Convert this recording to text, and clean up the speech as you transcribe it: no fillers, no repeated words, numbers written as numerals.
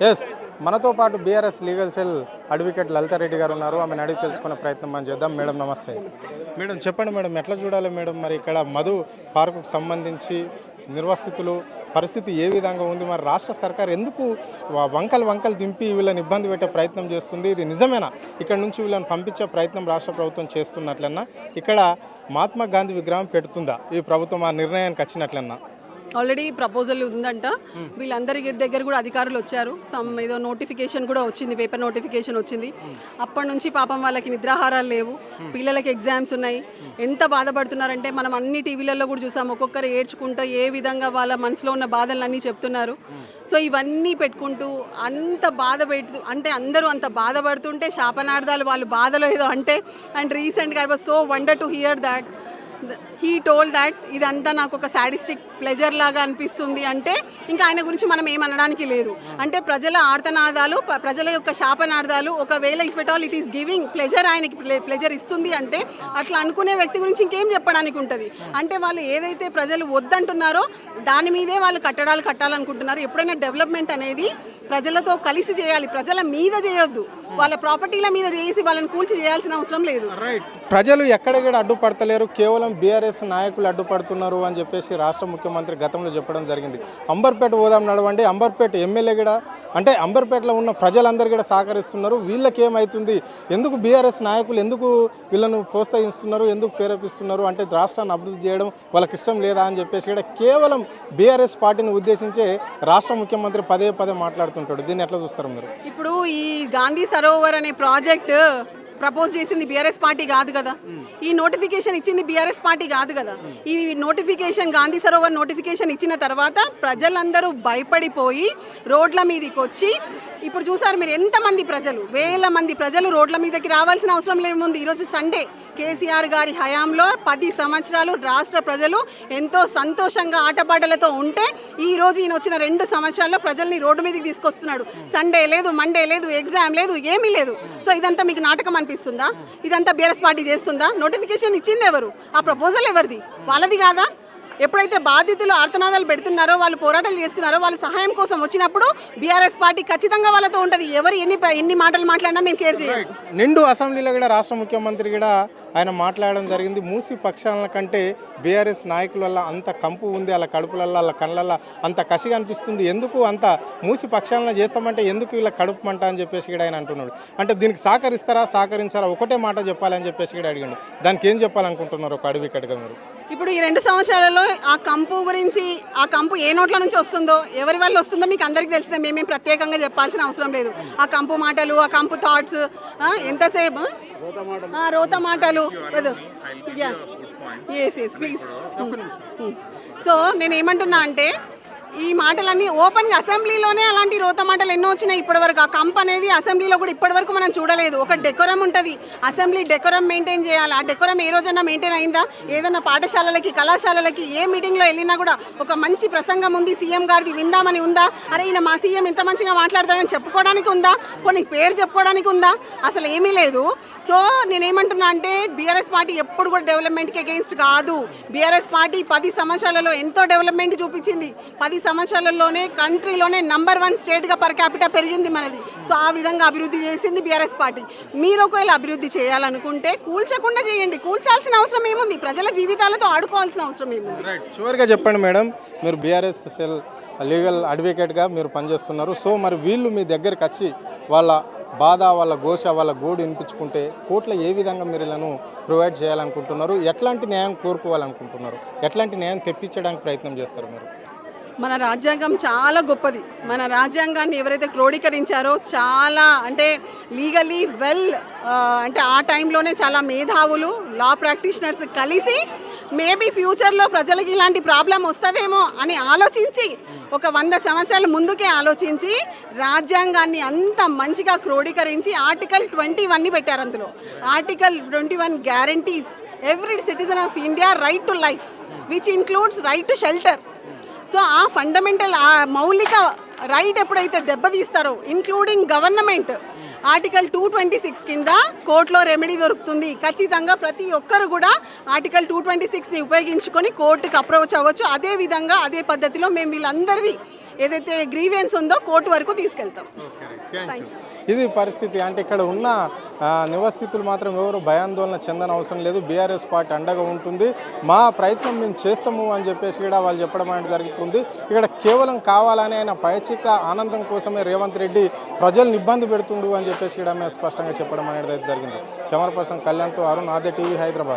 Yes మనతో పాటు BRS legal cell advocate Lalitha Reddy గారు ఉన్నారు. ఆమెను అడిగి తెలుసుకునే ప్రయత్నం మనం చేద్దాం. మేడం నమస్తే. మేడం చెప్పండి మేడం, ఎట్లా చూడాలి మేడం మరి ఇక్కడ మధు పార్కుకు సంబంధించి నిర్వసితులు పరిస్థితి ఏ విధంగా ఉంది? మరి రాష్ట్ర సర్కార్ ఎందుకు వంకలు దింపి వీళ్ళని ఇబ్బంది పెట్టే ప్రయత్నం చేస్తుంది? ఇది నిజమేనా? ఇక్కడ నుంచి వీళ్ళని పంపించే ప్రయత్నం రాష్ట్ర ప్రభుత్వం చేస్తున్నట్లన్నా ఇక్కడ మహాత్మా గాంధీ విగ్రహం పెడుతుందా ఈ ప్రభుత్వం ఆ నిర్ణయానికి వచ్చినట్లన్నా? ఆల్రెడీ ప్రపోజల్ ఉందంట. వీళ్ళందరి దగ్గర కూడా అధికారులు వచ్చారు. ఏదో నోటిఫికేషన్ కూడా వచ్చింది, పేపర్ నోటిఫికేషన్ వచ్చింది. అప్పటి నుంచి పాపం వాళ్ళకి నిద్రాహారాలు లేవు, పిల్లలకి ఎగ్జామ్స్ ఉన్నాయి. ఎంత బాధపడుతున్నారంటే మనం అన్ని టీవీలలో కూడా చూసాం. ఒక్కొక్కరు ఏడ్చుకుంటూ ఏ విధంగా వాళ్ళ మనసులో ఉన్న బాధలన్నీ చెప్తున్నారు. సో ఇవన్నీ పెట్టుకుంటూ అంత అంటే అందరూ అంత బాధపడుతుంటే శాపనార్థాలు వాళ్ళు బాధలో ఏదో అంటే. అండ్ రీసెంట్గా I was so wonder to hear that he told that ఇదంతా నాకు ఒక సాడిస్టిక్ ప్లెజర్ లాగా అనిపిస్తుంది. అంటే ఇంకా ఆయన గురించి మనం ఏమనడానికి లేదు. అంటే ప్రజల ఆర్తనాదాలు, ప్రజల యొక్క శాపనార్థాలు, ఒకవేళ if at all it is giving pleasure, ఆయనకి ప్లెజర్ ఇస్తుంది అంటే అట్లా అనుకునే వ్యక్తి గురించి ఇంకేం చెప్పడానికి ఉంటుంది? అంటే వాళ్ళు ఏదైతే ప్రజలు వద్దంటున్నారో దాని మీదే వాళ్ళు కట్టడాలు కట్టాలనుకుంటున్నారు. ఎప్పుడైనా డెవలప్మెంట్ అనేది ప్రజలతో కలిసి చేయాలి, ప్రజల మీద చేయొద్దు, వాళ్ళ ప్రాపర్టీల మీద చేసి వాళ్ళని కూల్చి చేయాల్సిన అవసరం లేదు. ప్రజలు ఎక్కడెక్కడ అడ్డుపడతలేరు, కేవలం బీఆర్ఎస్ నాయకులు అడ్డుపడుతున్నారు అని చెప్పేసి రాష్ట్ర ముఖ్యమంత్రి గతంలో చెప్పడం జరిగింది. అంబర్పేట పోదాం నడవండి, అంబర్పేట ఎమ్మెల్యే కూడా అంటే అంబర్పేటలో ఉన్న ప్రజలందరూ కూడా సహకరిస్తున్నారు. వీళ్ళకి ఏమవుతుంది? ఎందుకు బీఆర్ఎస్ నాయకులు ఎందుకు వీళ్ళను ప్రోత్సహిస్తున్నారు, ఎందుకు ప్రేరేపిస్తున్నారు? అంటే రాష్ట్రాన్ని అభివృద్ధి చేయడం వాళ్ళకి ఇష్టం లేదా అని చెప్పేసి కూడా కేవలం బీఆర్ఎస్ పార్టీని ఉద్దేశించే రాష్ట్ర ముఖ్యమంత్రి పదే మాట్లాడుతుంటాడు. దీన్ని ఎట్లా చూస్తారు మీరు? ఇప్పుడు ఈ గాంధీ సరోవర్ అనే ప్రాజెక్ట్ ప్రపోజ్ చేసింది బీఆర్ఎస్ పార్టీ కాదు కదా, ఈ నోటిఫికేషన్ ఇచ్చింది బీఆర్ఎస్ పార్టీ కాదు కదా. ఈ నోటిఫికేషన్ గాంధీ సరోవర్ నోటిఫికేషన్ ఇచ్చిన తర్వాత ప్రజలందరూ భయపడిపోయి రోడ్ల మీదకి వచ్చి, ఇప్పుడు చూసారు మీరు ఎంతమంది ప్రజలు, వేల మంది ప్రజలు రోడ్ల మీదకి రావాల్సిన అవసరం లేముంది. ఈరోజు సండే కేసీఆర్ గారి హయాంలో 10 సంవత్సరాలు రాష్ట్ర ప్రజలు ఎంతో సంతోషంగా ఆటపాటలతో ఉంటే ఈరోజు ఈయన వచ్చిన 2 సంవత్సరాల్లో ప్రజల్ని రోడ్డు మీదకి తీసుకొస్తున్నాడు. సండే లేదు, మండే లేదు, ఎగ్జామ్ లేదు, ఏమీ లేదు. సో ఇదంతా మీకు నాటకం అనిపిస్తుందా? ఇదంతా బీఆర్ఎస్ పార్టీ చేస్తుందా? నోటిఫికేషన్ ఇచ్చింది ఎవరు? ఆ ప్రపోజల్ ఎవరిది? వాళ్ళది కాదా? ఎప్పుడైతే బాధితులు ఆర్తనాదాలు పెడుతున్నారో, వాళ్ళు పోరాటాలు చేస్తున్నారో, వాళ్ళ సహాయం కోసం వచ్చినప్పుడు బీఆర్ఎస్ పార్టీ ఖచ్చితంగా వాళ్ళతో ఉంటుంది. ఎవరు ఎన్ని మాటలు మాట్లాడినా మేము కేర్ చేయాలి. నిండు అసెంబ్లీలో కూడా రాష్ట్ర ముఖ్యమంత్రి కూడా ఆయన మాట్లాడడం జరిగింది. మూసి పక్షాల కంటే బీఆర్ఎస్ నాయకుల వల్ల అంత కంపు ఉంది, వాళ్ళ కడుపులల్లో వాళ్ళ కళ్ళల్లో అంత కసిగా అనిపిస్తుంది. ఎందుకు అంత మూసి పక్షాలను చేస్తామంటే ఎందుకు ఇలా కడుపు మంట అని చెప్పేసి కూడా ఆయన అంటున్నాడు. అంటే దీనికి సహకరించారా ఒకటే మాట చెప్పాలని చెప్పేసి కూడా అడిగాడు. దానికి ఏం చెప్పాలనుకుంటున్నారు ఒక అడ్వకేట్గా మీరు? ఇప్పుడు ఈ 2 సంవత్సరాలలో ఆ కంపు గురించి, ఆ కంపు ఏ నోట్ల నుంచి వస్తుందో, ఎవరి వల్ల వస్తుందో మీకు అందరికీ తెలిసిందే. మేమేం ప్రత్యేకంగా చెప్పాల్సిన అవసరం లేదు. ఆ కంపు మాటలు, ఆ కంపు థాట్స్ ఎంతసేపు రోత మాటలు. Yes please. సో నేనేమంటున్నా అంటే ఈ మాటలన్నీ ఓపెన్గా అసెంబ్లీలోనే అలాంటి రోత మాటలు ఎన్నో వచ్చినాయి ఇప్పటివరకు. ఆ కంప్ అనేది అసెంబ్లీలో కూడా ఇప్పటివరకు మనం చూడలేదు. ఒక డెకోరం ఉంటుంది, అసెంబ్లీ డెకోరం మెయింటైన్ చేయాలి. ఆ డెకోరం ఏ రోజన్నా మెయింటైన్ అయిందా? ఏదన్నా పాఠశాలలకి, కళాశాలలకి ఏ మీటింగ్లో వెళ్ళినా కూడా ఒక మంచి ప్రసంగం ఉంది, సీఎం గారిది విందామని ఉందా? అరే ఈయన మా సీఎం ఇంత మంచిగా మాట్లాడతారని చెప్పుకోవడానికి ఉందా? కొన్ని పేరు చెప్పుకోవడానికి ఉందా? అసలు ఏమీ లేదు. సో నేనేమంటున్నా అంటే బీఆర్ఎస్ పార్టీ ఎప్పుడు కూడా డెవలప్మెంట్కి అగెయిన్స్ట్ కాదు. బీఆర్ఎస్ పార్టీ 10 సంవత్సరాలలో ఎంతో డెవలప్మెంట్ చూపించింది. 10 సంవత్సరాలలోనే కంట్రీలోనే నంబర్ 1 స్టేట్గా పర్ క్యాపిటల్ పెరిగింది మనది. సో ఆ విధంగా అభివృద్ధి చేసింది బీఆర్ఎస్ పార్టీ. మీరు ఒకవేళ అభివృద్ధి చేయాలనుకుంటే కూల్చకుండా చేయండి. కూల్చాల్సిన అవసరం ఏముంది? ప్రజల జీవితాలతో ఆడుకోవాల్సిన అవసరం ఏముంది? చివరిగా చెప్పండి మేడం, మీరు బీఆర్ఎస్ సెల్ లీగల్ అడ్వకేట్గా మీరు పనిచేస్తున్నారు. సో మరి వీళ్ళు మీ దగ్గరికి వచ్చి వాళ్ళ బాధ, వాళ్ళ ఘోష, వాళ్ళ గోడు వినిపించుకుంటే కోర్టులో ఏ విధంగా మీరు ఇలాను ప్రొవైడ్ చేయాలనుకుంటున్నారు? ఎట్లాంటి న్యాయం కోరుకోవాలనుకుంటున్నారు? ఎట్లాంటి న్యాయం తెప్పించడానికి ప్రయత్నం చేస్తారు మీరు? మన రాజ్యాంగం చాలా గొప్పది. మన రాజ్యాంగాన్ని ఎవరైతే క్రోడీకరించారో చాలా అంటే లీగలీ అంటే ఆ టైంలోనే చాలా మేధావులు, లా ప్రాక్టీషనర్స్ కలిసి మేబీ ఫ్యూచర్లో ప్రజలకి ఇలాంటి ప్రాబ్లం వస్తుందేమో అని ఆలోచించి ఒక 100 సంవత్సరాల ముందుకే ఆలోచించి రాజ్యాంగాన్ని అంత మంచిగా క్రోడీకరించి ఆర్టికల్ 21ని పెట్టారు. అందులో article 21 guarantees every citizen of India right to life which includes right to shelter. So ఆ ఫండమెంటల్, ఆ మౌలిక రైట్ ఎప్పుడైతే దెబ్బతీస్తారో ఇంక్లూడింగ్ గవర్నమెంట్, ఆర్టికల్ 226 కింద కోర్టులో రెమెడీ దొరుకుతుంది. ఖచ్చితంగా ప్రతి ఒక్కరు కూడా ఆర్టికల్ 226ని ఉపయోగించుకొని కోర్టుకు అప్రోచ్ అవ్వచ్చు. అదేవిధంగా అదే పద్ధతిలో మేము వీళ్ళందరిది ఏదైతే గ్రీవెన్స్ ఉందో కోర్టు వరకు తీసుకెళ్తాం. ఇది పరిస్థితి. అంటే ఇక్కడ ఉన్న నివాసితులు మాత్రం ఎవరు భయాందోళన చెందని అవసరం లేదు, బీఆర్ఎస్ పార్టీ అండగా ఉంటుంది, మా ప్రయత్నం మేము చేస్తాము అని చెప్పేసి కూడా వాళ్ళు చెప్పడం అనేది జరుగుతుంది. ఇక్కడ కేవలం కావాలని ఆయన పైచిక ఆనందం కోసమే రేవంత్ రెడ్డి ప్రజల్ని ఇబ్బంది పెడుతుండు అని చెప్పేసి కూడా మేము స్పష్టంగా చెప్పడం అనేది జరిగింది. కెమెరా పర్సన్ కళ్యాణ్తో అరుణ్, ఆద్య టీవీ, హైదరాబాద్.